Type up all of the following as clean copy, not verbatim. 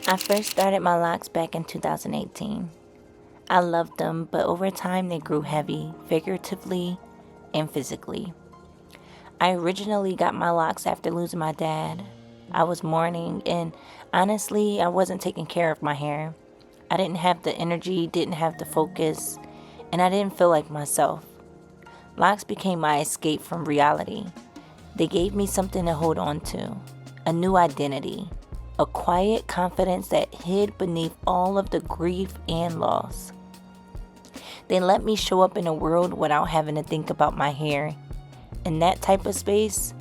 I first started my locks back in 2018. I loved them, but over time they grew heavy, figuratively and physically. I originally got my locks after losing my dad. I was mourning, and honestly, I wasn't taking care of my hair. I didn't have the energy, didn't have the focus, and I didn't feel like myself. Locks became my escape from reality. They gave me something to hold on to, a new identity, a quiet confidence that hid beneath all of the grief and loss. They let me show up in a world without having to think about my hair. In that type of space,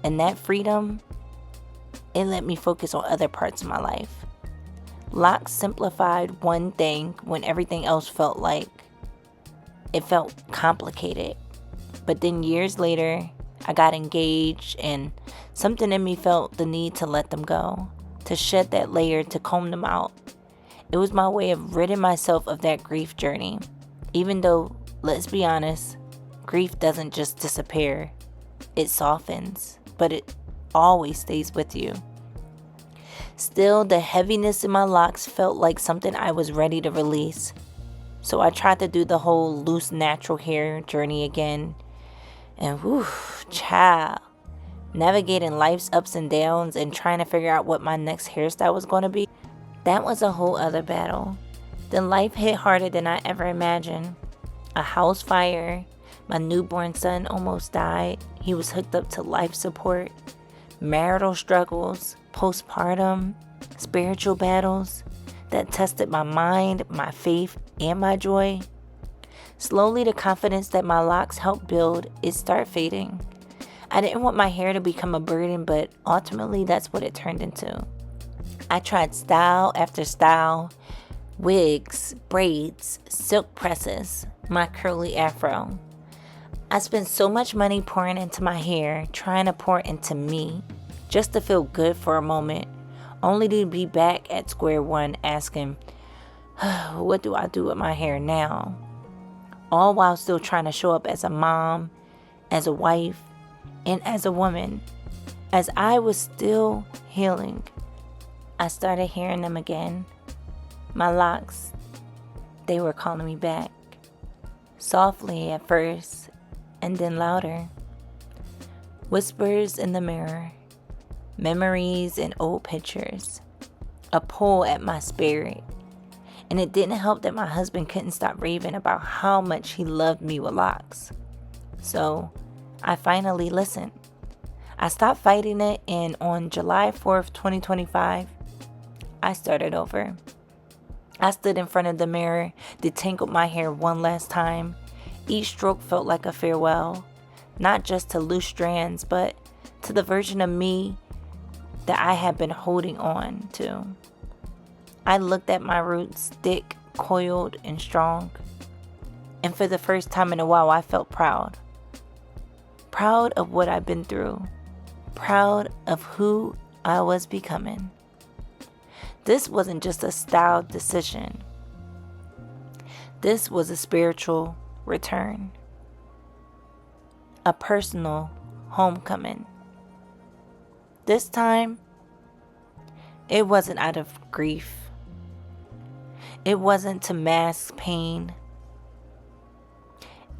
and that freedom, it let me focus on other parts of my life. Locks simplified one thing when everything else felt complicated. But then years later, I got engaged, and something in me felt the need to let them go, to shed that layer, to comb them out. It was my way of ridding myself of that grief journey. Even though, let's be honest, grief doesn't just disappear. It softens, but it always stays with you. Still, the heaviness in my locks felt like something I was ready to release. So I tried to do the whole loose natural hair journey again. And whew, child, navigating life's ups and downs and trying to figure out what my next hairstyle was going to be, that was a whole other battle. Then life hit harder than I ever imagined. A house fire, my newborn son almost died. He was hooked up to life support. Marital struggles, postpartum, spiritual battles that tested my mind, my faith, and my joy. Slowly, the confidence that my locks helped build, it started fading. I didn't want my hair to become a burden, but ultimately that's what it turned into. I tried style after style, wigs, braids, silk presses, my curly afro. I spent so much money pouring into my hair, trying to pour into me, just to feel good for a moment, only to be back at square one asking, what do I do with my hair now? All while still trying to show up as a mom, as a wife, and as a woman. As I was still healing, I started hearing them again. My locks, they were calling me back. Softly at first, and then louder. Whispers in the mirror, memories and old pictures, a pull at my spirit. And it didn't help that my husband couldn't stop raving about how much he loved me with locks. So I finally listened. I stopped fighting it, and on July 4th, 2025, I started over. I stood in front of the mirror, detangled my hair one last time. Each stroke felt like a farewell, not just to loose strands, but to the version of me that I had been holding on to. I looked at my roots, thick, coiled, and strong. And for the first time in a while, I felt proud. Proud of what I've been through. Proud of who I was becoming. This wasn't just a style decision. This was a spiritual return. A personal homecoming. This time, it wasn't out of grief. It wasn't to mask pain.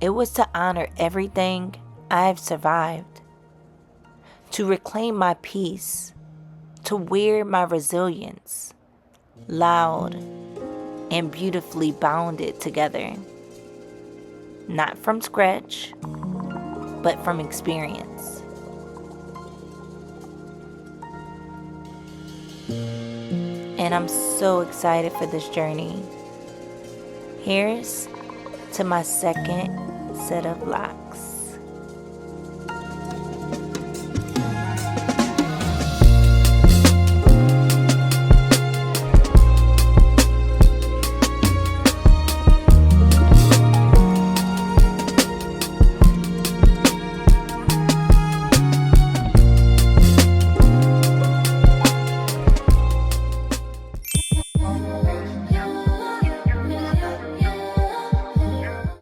It was to honor everything I've survived. To reclaim my peace. To wear my resilience. Loud and beautifully bounded together. Not from scratch, but from experience. And I'm so excited for this journey. Here's to my second set of locks.